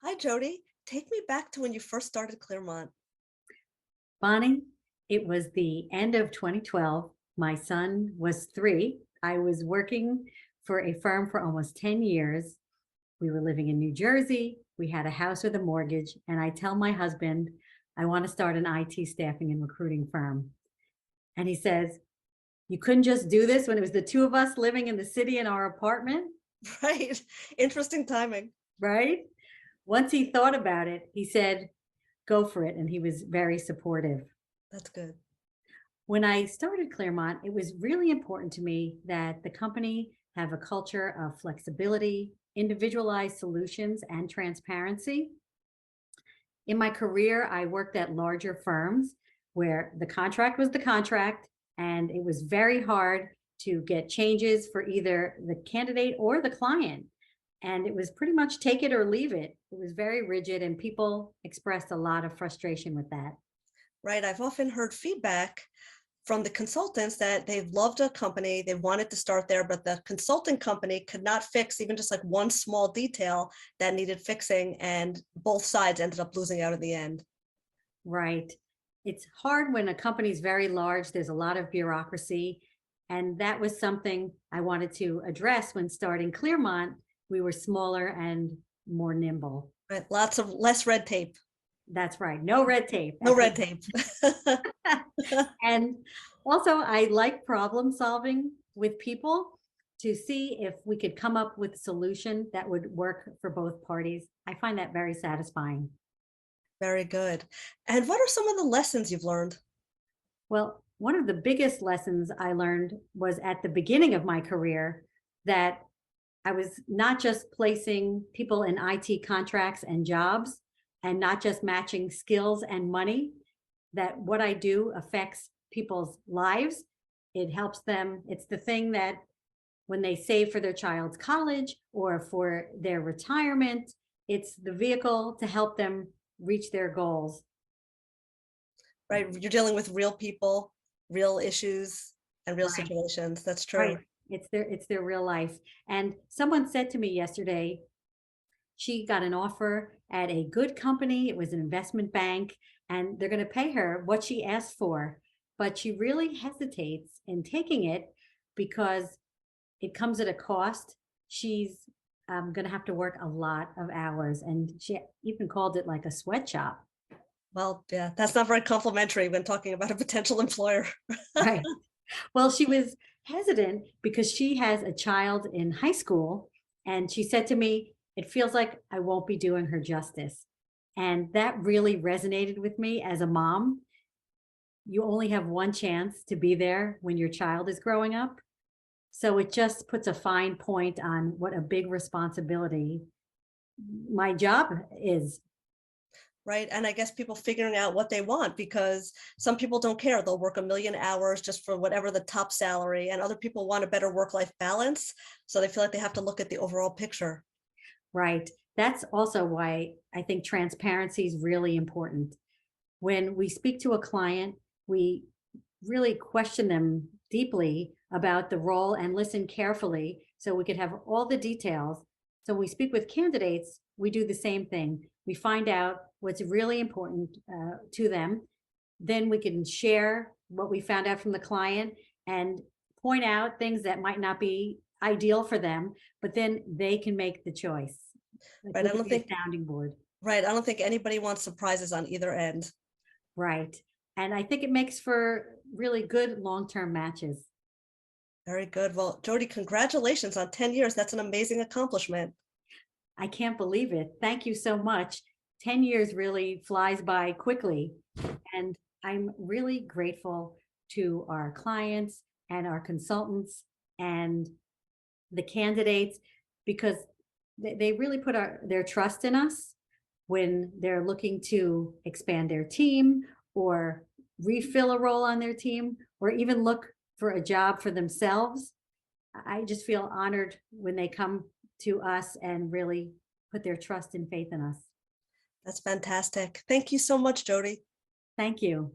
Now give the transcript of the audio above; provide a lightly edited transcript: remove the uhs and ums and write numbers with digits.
Hi, Jodi. Take me back to when you first started Clearmont. Bonnie, it was the end of 2012. My son was 3. I was working for a firm for almost 10 years. We were living in New Jersey. We had a house with a mortgage. And I tell my husband, I want to start an IT staffing and recruiting firm. And he says, you couldn't just do this when it was the two of us living in the city in our apartment, Right. Interesting timing. right? Once he thought about it, he said, go for it. And he was very supportive. That's good. When I started Claremont, it was really important to me that the company have a culture of flexibility, individualized solutions, and transparency. In my career, I worked at larger firms where the contract was the contract, and it was very hard to get changes for either the candidate or the client. And it was pretty much take it or leave it. It was very rigid, and people expressed a lot of frustration with that. Right. I've often heard feedback from the consultants that they've loved a company, they wanted to start there, but the consulting company could not fix even just like one small detail that needed fixing, and both sides ended up losing out in the end. Right. It's hard when a company is very large, there's a lot of bureaucracy. And that was something I wanted to address when starting Clearmont. We were smaller and more nimble. Right. Lots of less red tape. That's right. No red tape. No red tape. And also, I like problem solving with people to see if we could come up with a solution that would work for both parties. I find that very satisfying. Very good. And what are some of the lessons you've learned? Well, one of the biggest lessons I learned was at the beginning of my career that I was not just placing people in IT contracts and jobs and not just matching skills and money, that what I do affects people's lives. It helps them. It's the thing that when they save for their child's college or for their retirement, it's the vehicle to help them reach their goals. Right. You're dealing with real people, real issues, and real Right. situations. That's true. Right. It's their real life. And someone said to me yesterday, she got an offer at a good company. It was an investment bank, and they're going to pay her what she asked for. But she really hesitates in taking it because it comes at a cost. She's going to have to work a lot of hours. And she even called it like a sweatshop. Well, yeah, that's not very complimentary when talking about a potential employer. Right. Well, she was hesitant because she has a child in high school. And she said to me, it feels like I won't be doing her justice. And that really resonated with me as a mom. You only have one chance to be there when your child is growing up. So it just puts a fine point on what a big responsibility my job is. Right. And I guess people figuring out what they want, because some people don't care. They'll work a million hours just for whatever the top salary, and other people want a better work-life balance. So they feel like they have to look at the overall picture. Right. That's also why I think transparency is really important. When we speak to a client, we really question them deeply about the role and listen carefully so we could have all the details. So when we speak with candidates, we do the same thing. We find out what's really important to them. Then we can share what we found out from the client and point out things that might not be ideal for them, but then they can make the choice. Like Right. we can be a sounding board. Right. I don't think anybody wants surprises on either end. Right. And I think it makes for really good long-term matches. Very good. Well, Jodi, congratulations on 10 years. That's an amazing accomplishment. I can't believe it. Thank you so much. 10 years really flies by quickly. And I'm really grateful to our clients and our consultants and the candidates because they really put their trust in us when they're looking to expand their team or refill a role on their team or even look for a job for themselves. I just feel honored when they come to us and really put their trust and faith in us. That's fantastic. Thank you so much, Jodi. Thank you.